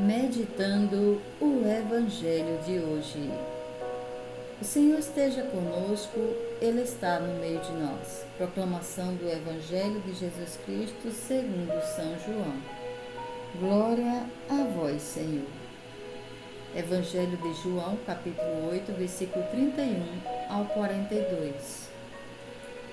Meditando o Evangelho de hoje. O Senhor esteja conosco, Ele está no meio de nós. Proclamação do Evangelho de Jesus Cristo segundo São João. Glória a vós, Senhor. Evangelho de João, capítulo 8, versículo 31 ao 42.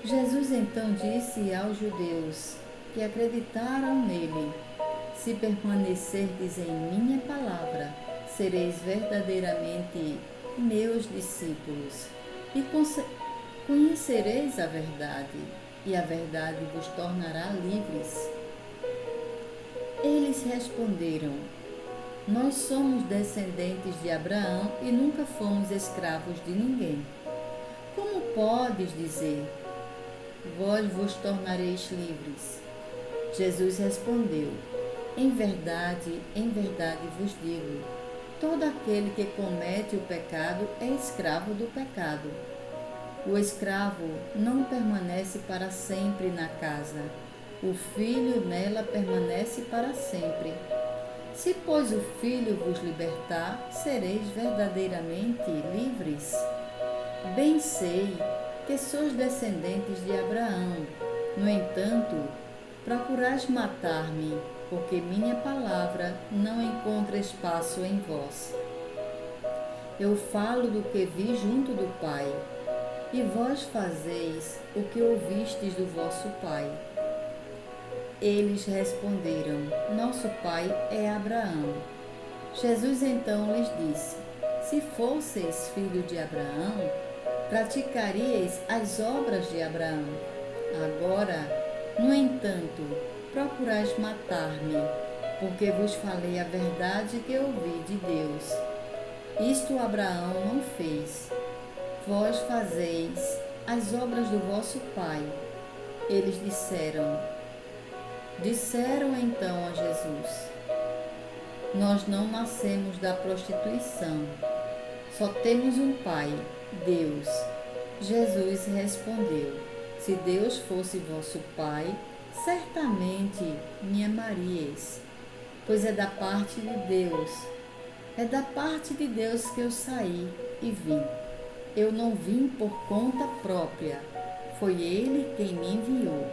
Jesus então disse aos judeus que acreditaram nele: se permanecerdes em minha palavra, sereis verdadeiramente meus discípulos, e conhecereis a verdade, e a verdade vos tornará livres. Eles responderam: nós somos descendentes de Abraão e nunca fomos escravos de ninguém. Como podes dizer: vós vos tornareis livres? Jesus respondeu: em verdade vos digo, todo aquele que comete o pecado é escravo do pecado. O escravo não permanece para sempre na casa, o filho nela permanece para sempre. Se, pois, o Filho vos libertar, sereis verdadeiramente livres. Bem sei que sois descendentes de Abraão. No entanto, procurais matar-me, porque minha palavra não encontra espaço em vós. Eu falo do que vi junto do Pai, e vós fazeis o que ouvistes do vosso pai. Eles responderam: nosso pai é Abraão. Jesus então lhes disse: se fosseis filho de Abraão, praticaríeis as obras de Abraão. Agora, no entanto, procurais matar-me, porque vos falei a verdade que ouvi de Deus. Isto Abraão não fez. Vós fazeis as obras do vosso pai. Eles disseram então a Jesus: nós não nascemos da prostituição, só temos um pai, Deus. Jesus respondeu: se Deus fosse vosso pai, certamente me amaríeis, pois é da parte de Deus que eu saí e vim. Eu não vim por conta própria, foi Ele quem me enviou.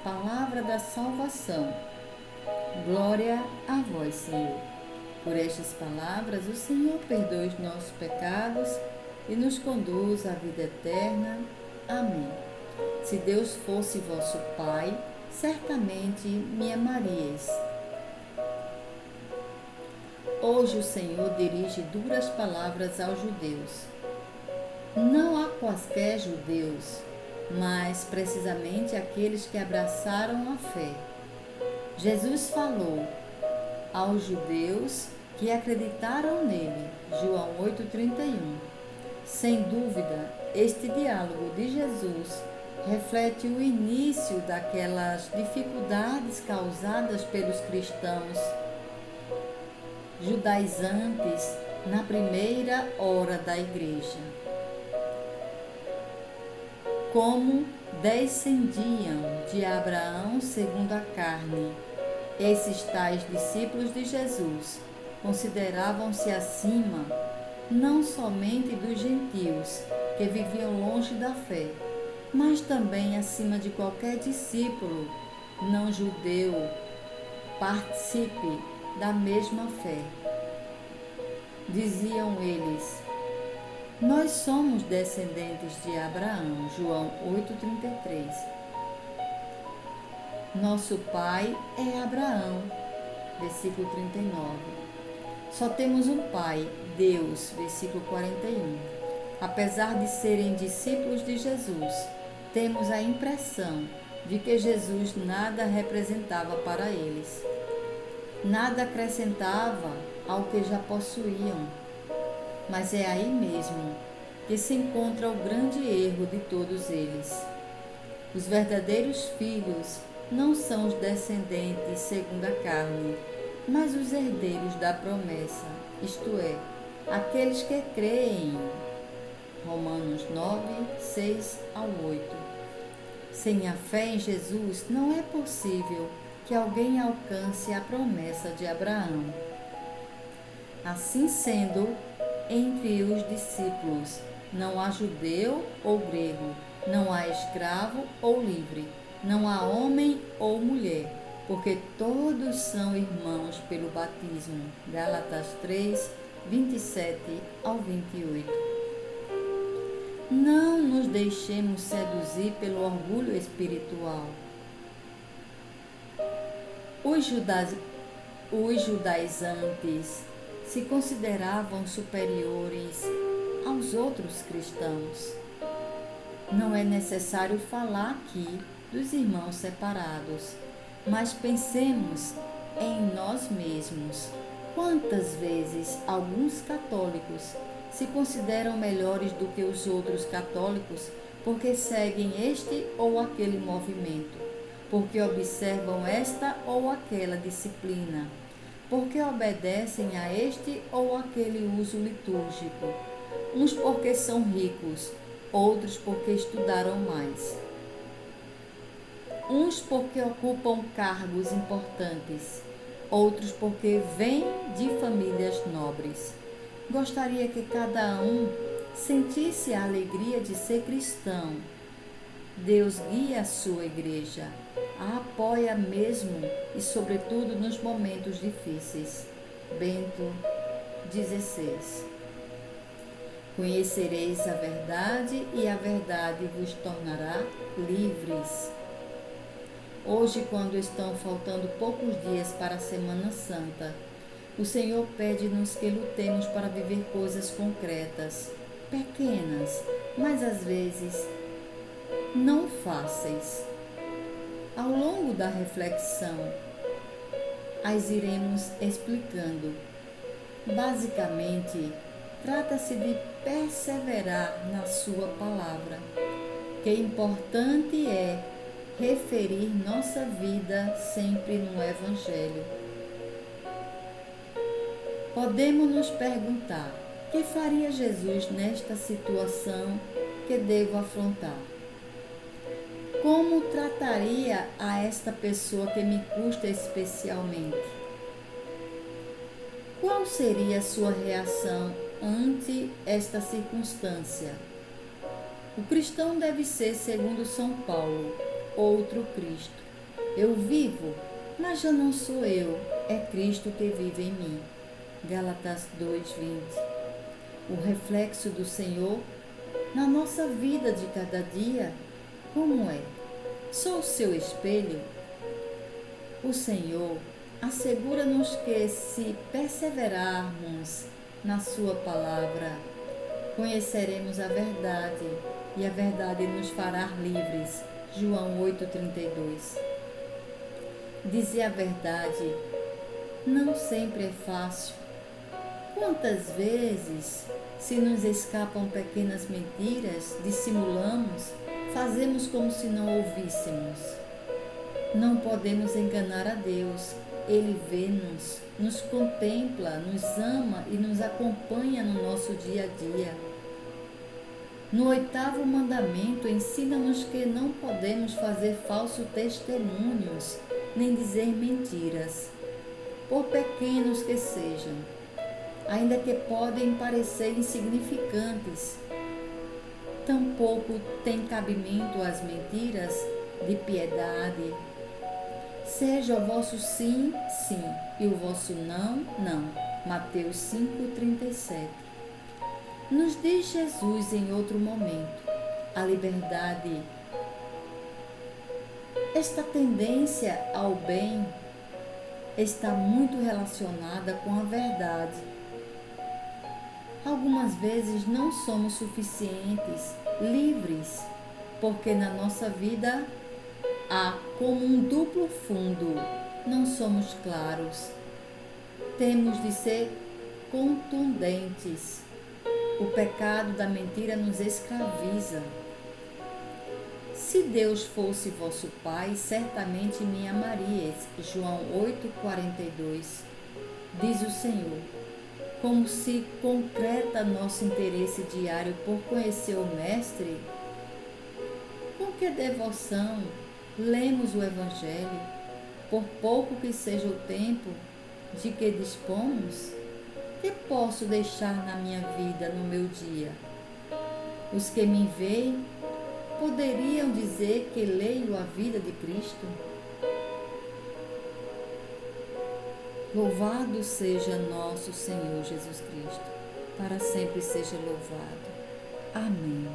Palavra da salvação. Glória a vós, Senhor. Por estas palavras, o Senhor perdoa os nossos pecados e nos conduz à vida eterna. Amém. Se Deus fosse vosso Pai, certamente me amaríeis. Hoje o Senhor dirige duras palavras aos judeus. Não há quaisquer judeus, mas precisamente aqueles que abraçaram a fé. Jesus falou aos judeus que acreditaram nele, João 8,31. Sem dúvida, este diálogo de Jesus reflete o início daquelas dificuldades causadas pelos cristãos judaizantes na primeira hora da igreja. Como descendiam de Abraão segundo a carne, esses tais discípulos de Jesus consideravam-se acima não somente dos gentios que viviam longe da fé, mas também acima de qualquer discípulo não judeu participe da mesma fé. Diziam eles: nós somos descendentes de Abraão, João 8,33. Nosso pai é Abraão, versículo 39. Só temos um pai, Deus, versículo 41. Apesar de serem discípulos de Jesus, temos a impressão de que Jesus nada representava para eles. Nada acrescentava ao que já possuíam. Mas é aí mesmo que se encontra o grande erro de todos eles. Os verdadeiros filhos não são os descendentes segundo a carne, mas os herdeiros da promessa, isto é, aqueles que creem. Romanos 9, 6 ao 8. Sem a fé em Jesus, não é possível que alguém alcance a promessa de Abraão. Assim sendo, entre os discípulos não há judeu ou grego, não há escravo ou livre, não há homem ou mulher, porque todos são irmãos pelo batismo. Gálatas 3, 27 ao 28. Não nos deixemos seduzir pelo orgulho espiritual. Os judaizantes se consideravam superiores aos outros cristãos. Não é necessário falar aqui dos irmãos separados, mas pensemos em nós mesmos. Quantas vezes alguns católicos se consideram melhores do que os outros católicos porque seguem este ou aquele movimento, porque observam esta ou aquela disciplina, porque obedecem a este ou aquele uso litúrgico, uns porque são ricos, outros porque estudaram mais, uns porque ocupam cargos importantes, outros porque vêm de famílias nobres. Gostaria que cada um sentisse a alegria de ser cristão. Deus guia a sua igreja, a apoia mesmo e sobretudo nos momentos difíceis. Bento 16. Conhecereis a verdade e a verdade vos tornará livres. Hoje, quando estão faltando poucos dias para a Semana Santa, o Senhor pede-nos que lutemos para viver coisas concretas, pequenas, mas às vezes não fáceis. Ao longo da reflexão, as iremos explicando. Basicamente, trata-se de perseverar na sua palavra, que importante é referir nossa vida sempre no Evangelho. Podemos nos perguntar: o que faria Jesus nesta situação que devo afrontar? Como trataria a esta pessoa que me custa especialmente? Qual seria a sua reação ante esta circunstância? O cristão deve ser, segundo São Paulo, outro Cristo. Eu vivo, mas já não sou eu, é Cristo que vive em mim. Gálatas 2:20. O reflexo do Senhor na nossa vida de cada dia, como é? Sou o seu espelho? O Senhor assegura-nos que, se perseverarmos na sua palavra, conheceremos a verdade e a verdade nos fará livres. João 8,32. Dizer a verdade não sempre é fácil. Quantas vezes, se nos escapam pequenas mentiras, dissimulamos, fazemos como se não ouvíssemos. Não podemos enganar a Deus. Ele vê-nos, nos contempla, nos ama e nos acompanha no nosso dia a dia. No 8º mandamento, ensina-nos que não podemos fazer falsos testemunhos, nem dizer mentiras, por pequenos que sejam, ainda que podem parecer insignificantes. Tampouco tem cabimento as mentiras de piedade. Seja o vosso sim, sim, e o vosso não, não. Mateus 5,37. Nos diz Jesus em outro momento: a liberdade, esta tendência ao bem, está muito relacionada com a verdade. Algumas vezes não somos suficientes, livres, porque na nossa vida há como um duplo fundo, não somos claros. Temos de ser contundentes. O pecado da mentira nos escraviza. Se Deus fosse vosso Pai, certamente me amarias. João 8,42. Diz o Senhor. Como se concreta nosso interesse diário por conhecer o Mestre? Com que devoção lemos o Evangelho, por pouco que seja o tempo de que dispomos? que posso deixar na minha vida, no meu dia? Os que me veem poderiam dizer que leio a vida de Cristo? Louvado seja nosso Senhor Jesus Cristo, para sempre seja louvado. Amém.